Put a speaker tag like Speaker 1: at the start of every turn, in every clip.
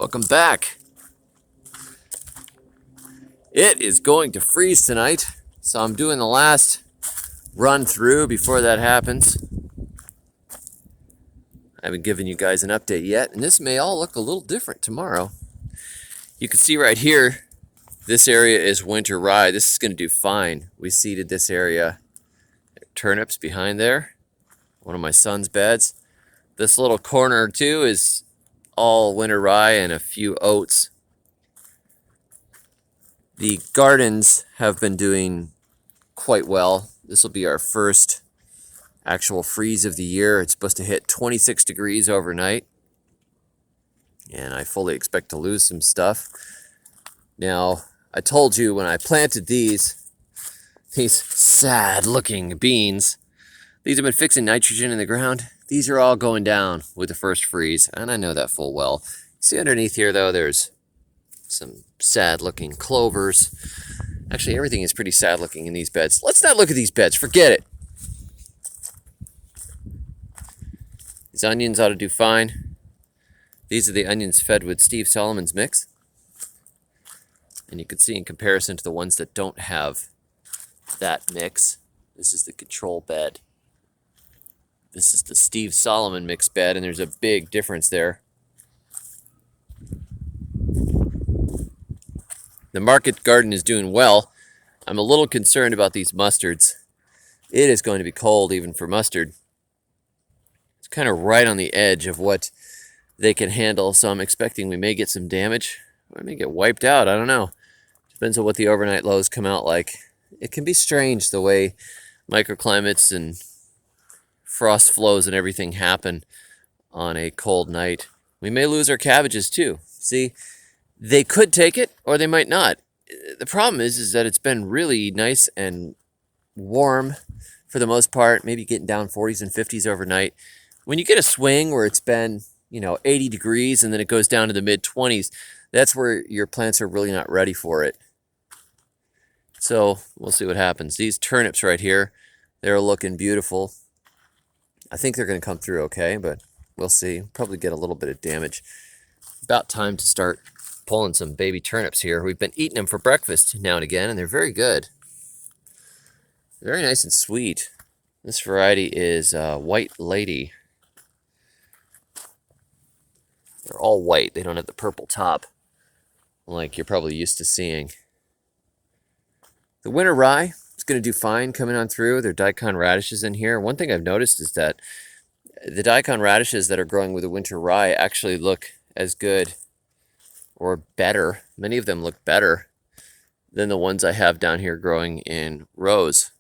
Speaker 1: Welcome back. It is going to freeze tonight, so I'm doing the last run through before that happens. I haven't given you guys an update yet, and this may all look a little different tomorrow. You can see right here, this area is winter rye. This is going to do fine. We seeded this area. Turnips behind there, one of my son's beds. This little corner too is all winter rye and a few oats. The gardens have been doing quite well. This will be our first actual freeze of the year. It's supposed to hit 26 degrees overnight, and I fully expect to lose some stuff. Now, I told you when I planted these sad looking beans, these have been fixing nitrogen in the ground. These are all going down with the first freeze, and I know that full well. See underneath here though, there's some sad looking clovers. Actually, everything is pretty sad looking in these beds. Let's not look at these beds, forget it. These onions ought to do fine. These are the onions fed with Steve Solomon's mix. And you can see in comparison to the ones that don't have that mix, this is the control bed. This is the Steve Solomon mix bed, and there's a big difference there. The market garden is doing well. I'm a little concerned about these mustards. It is going to be cold even for mustard. It's kind of right on the edge of what they can handle, so I'm expecting we may get some damage. Or I may get wiped out, I don't know. Depends on what the overnight lows come out like. It can be strange the way microclimates and frost flows and everything happen on a cold night. We may lose our cabbages too. See, they could take it or they might not. The problem is that it's been really nice and warm for the most part, maybe getting down 40s and 50s overnight. When you get a swing where it's been, 80 degrees and then it goes down to the mid 20s, that's where your plants are really not ready for it. So we'll see what happens. These turnips right here, they're looking beautiful. I think they're going to come through okay, but we'll see. Probably get a little bit of damage. About time to start pulling some baby turnips here. We've been eating them for breakfast now and again, and they're very good. Very nice and sweet. This variety is White Lady. They're all white. They don't have the purple top like you're probably used to seeing. The winter rye is going to do fine coming on through. There are Daikon Radishes in here. One thing I've noticed is that the Daikon Radishes that are growing with the winter rye actually look as good or better. Many of them look better than the ones I have down here growing in rows.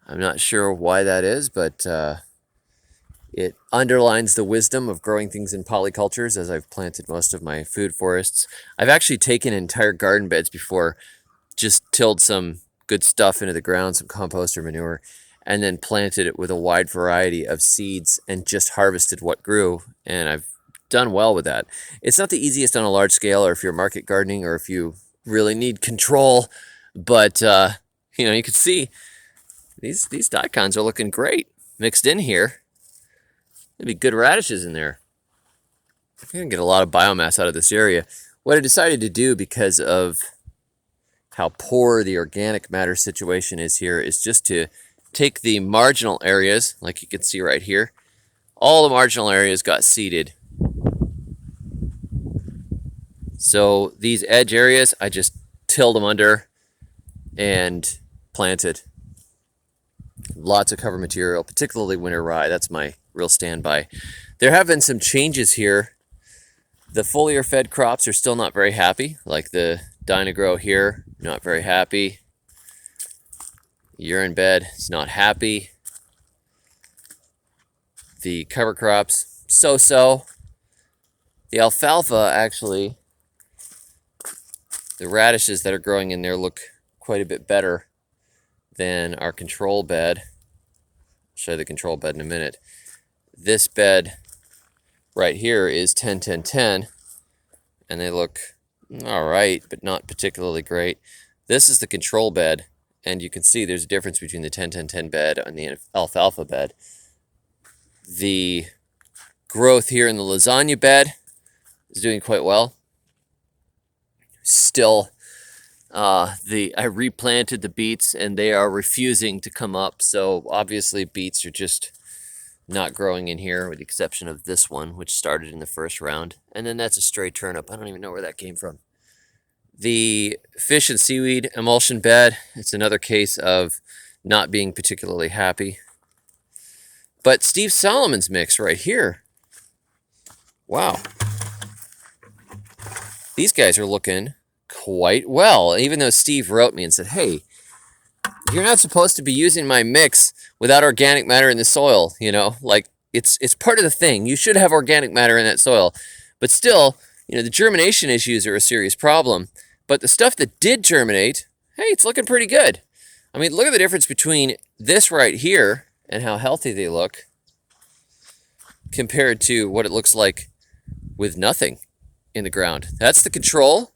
Speaker 1: I'm not sure why that is, but it underlines the wisdom of growing things in polycultures as I've planted most of my food forests. I've actually taken entire garden beds before, just tilled some good stuff into the ground, some compost or manure, and then planted it with a wide variety of seeds and just harvested what grew, and I've done well with that. It's not the easiest on a large scale, or if you're market gardening, or if you really need control, but you can see these daikons are looking great mixed in here. There'd be good radishes in there. I'm gonna get a lot of biomass out of this area. What I decided to do, because of how poor the organic matter situation is here, is just to take the marginal areas, like you can see right here. All the marginal areas got seeded. So these edge areas, I just tilled them under and planted. Lots of cover material, particularly winter rye. That's my real standby. There have been some changes here. The foliar fed crops are still not very happy, like the Dynagrow here, not very happy. Urine bed is not happy. The cover crops, so-so. The alfalfa, actually, the radishes that are growing in there look quite a bit better than our control bed. I'll show you the control bed in a minute. This bed right here is 10-10-10, and they look all right, but not particularly great. This is the control bed, and you can see there's a difference between the 10-10-10 bed and the alfalfa bed. The growth here in the lasagna bed is doing quite well. Still, I replanted the beets and they are refusing to come up. So obviously beets are just not growing in here, with the exception of this one, which started in the first round. And then that's a stray turnip. I don't even know where that came from. The fish and seaweed emulsion bed, it's another case of not being particularly happy. But Steve Solomon's mix right here. Wow. These guys are looking quite well, even though Steve wrote me and said, hey, you're not supposed to be using my mix without organic matter in the soil, you know, like it's part of the thing. You should have organic matter in that soil. But still, you know, the germination issues are a serious problem. But the stuff that did germinate, hey, it's looking pretty good. I mean, look at the difference between this right here and how healthy they look compared to what it looks like with nothing in the ground. That's the control.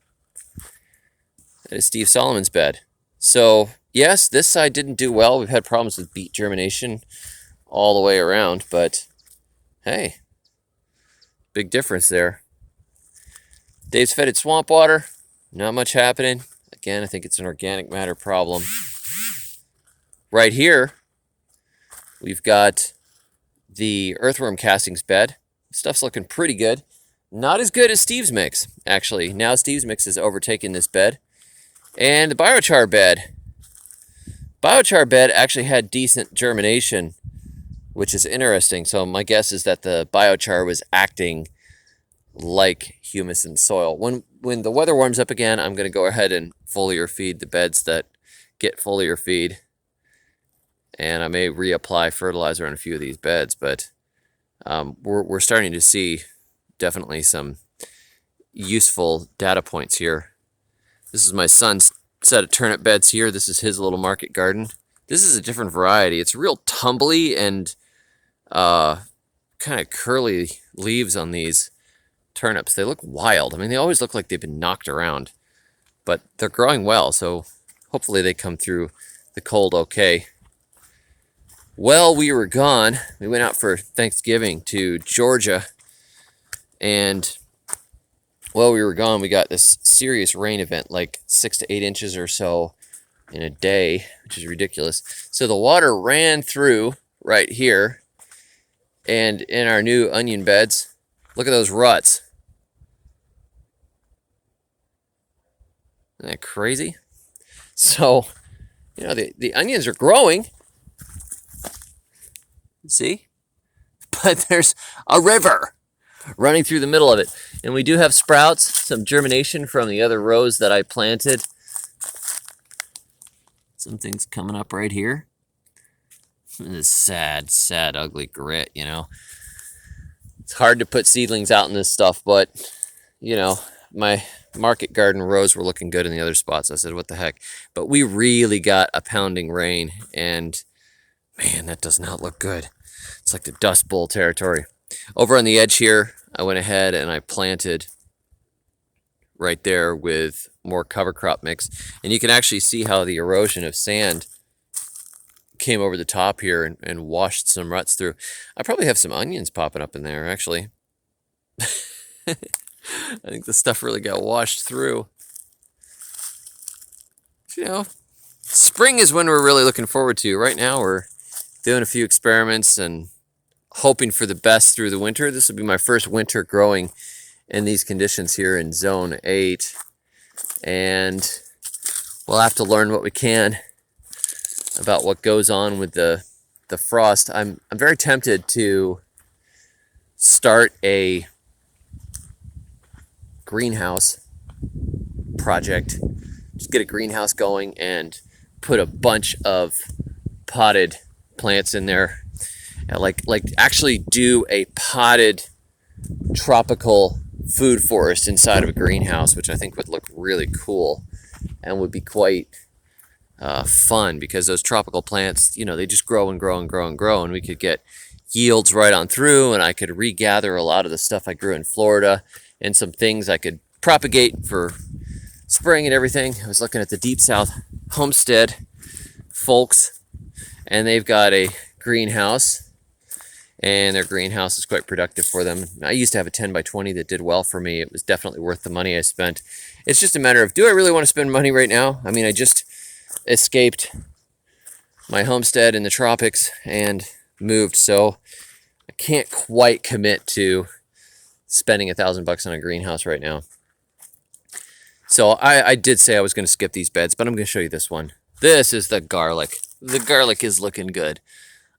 Speaker 1: That is Steve Solomon's bed. So yes, this side didn't do well. We've had problems with beet germination all the way around, but hey, big difference there. Dave's fetid swamp water, not much happening. Again, I think it's an organic matter problem. Right here, we've got the Earthworm Castings Bed. Stuff's looking pretty good. Not as good as Steve's mix, actually. Now Steve's mix has overtaken this bed. And the biochar bed. Biochar bed actually had decent germination, which is interesting. So my guess is that the biochar was acting like humus in soil. When the weather warms up again, I'm going to go ahead and foliar feed the beds that get foliar feed. And I may reapply fertilizer on a few of these beds, but we're starting to see definitely some useful data points here. This is my son's set of turnip beds here. This is his little market garden. This is a different variety. It's real tumbly and kind of curly leaves on these turnips. They look wild. I mean, they always look like they've been knocked around, but they're growing well, so hopefully they come through the cold okay. Well, we were gone. We went out for Thanksgiving to Georgia, and while we were gone, we got this serious rain event, like 6 to 8 inches or so in a day, which is ridiculous. So the water ran through right here, and in our new onion beds, look at those ruts. Isn't that crazy? So, you know, the onions are growing. See? But there's a river running through the middle of it. And we do have sprouts, some germination from the other rows that I planted. Some things coming up right here. This sad, sad, ugly grit, you know. It's hard to put seedlings out in this stuff, but, you know, my market garden rows were looking good in the other spots. I said, what the heck? But we really got a pounding rain, and man, that does not look good. It's like the Dust Bowl territory. Over on the edge here, I went ahead and I planted right there with more cover crop mix. And you can actually see how the erosion of sand came over the top here and washed some ruts through. I probably have some onions popping up in there, actually. I think the stuff really got washed through. You know, spring is when we're really looking forward to. Right now, we're doing a few experiments and hoping for the best through the winter. This will be my first winter growing in these conditions here in Zone 8. And we'll have to learn what we can about what goes on with the frost. I'm very tempted to start a greenhouse project. Just get a greenhouse going and put a bunch of potted plants in there. Like actually do a potted tropical food forest inside of a greenhouse, which I think would look really cool and would be quite fun, because those tropical plants, you know, they just grow and grow and grow and grow, and we could get yields right on through, and I could regather a lot of the stuff I grew in Florida and some things I could propagate for spring and everything. I was looking at the Deep South Homestead folks, and they've got a greenhouse, and their greenhouse is quite productive for them. I used to have a 10 by 20 that did well for me. It was definitely worth the money I spent. It's just a matter of, do I really want to spend money right now? I mean, I just escaped my homestead in the tropics and moved, so I can't quite commit to spending $1,000 on a greenhouse right now. So I did say I was going to skip these beds, but I'm going to show you this one. This is the garlic. The garlic is looking good.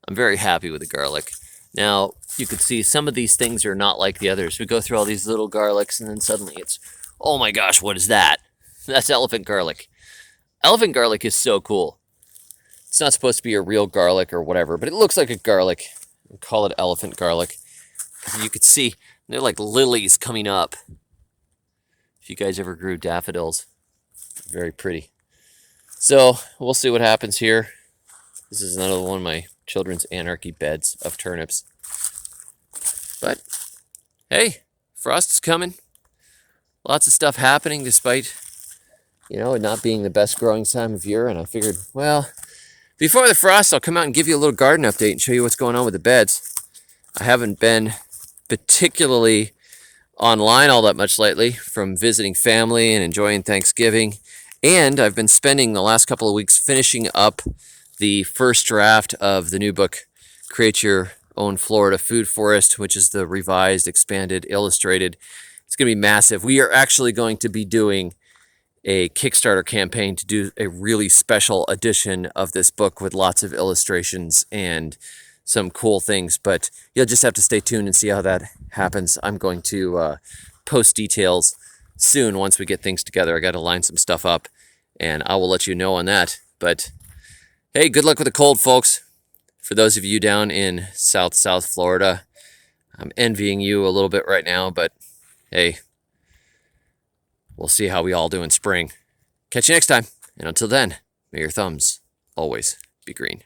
Speaker 1: I'm very happy with the garlic. Now, you can see some of these things are not like the others. We go through all these little garlics, and then suddenly it's, oh my gosh, what is that? That's elephant garlic. Elephant garlic is so cool. It's not supposed to be a real garlic or whatever, but it looks like a garlic. We call it elephant garlic. You can see they're like lilies coming up. If you guys ever grew daffodils, very pretty. So we'll see what happens here. This is another one of my children's anarchy beds of turnips. But hey, frost is coming. Lots of stuff happening despite, it not being the best growing time of year. And I figured, well, before the frost, I'll come out and give you a little garden update and show you what's going on with the beds. I haven't been particularly online all that much lately, from visiting family and enjoying Thanksgiving. And I've been spending the last couple of weeks finishing up the first draft of the new book, Create Your Own Florida Food Forest, which is the revised, expanded, illustrated. It's going to be massive. We are actually going to be doing a Kickstarter campaign to do a really special edition of this book with lots of illustrations and some cool things, but you'll just have to stay tuned and see how that happens. I'm going to post details soon once we get things together. I got to line some stuff up, and I will let you know on that. But hey, good luck with the cold, folks. For those of you down in South Florida, I'm envying you a little bit right now, but hey, we'll see how we all do in spring. Catch you next time, and until then, may your thumbs always be green.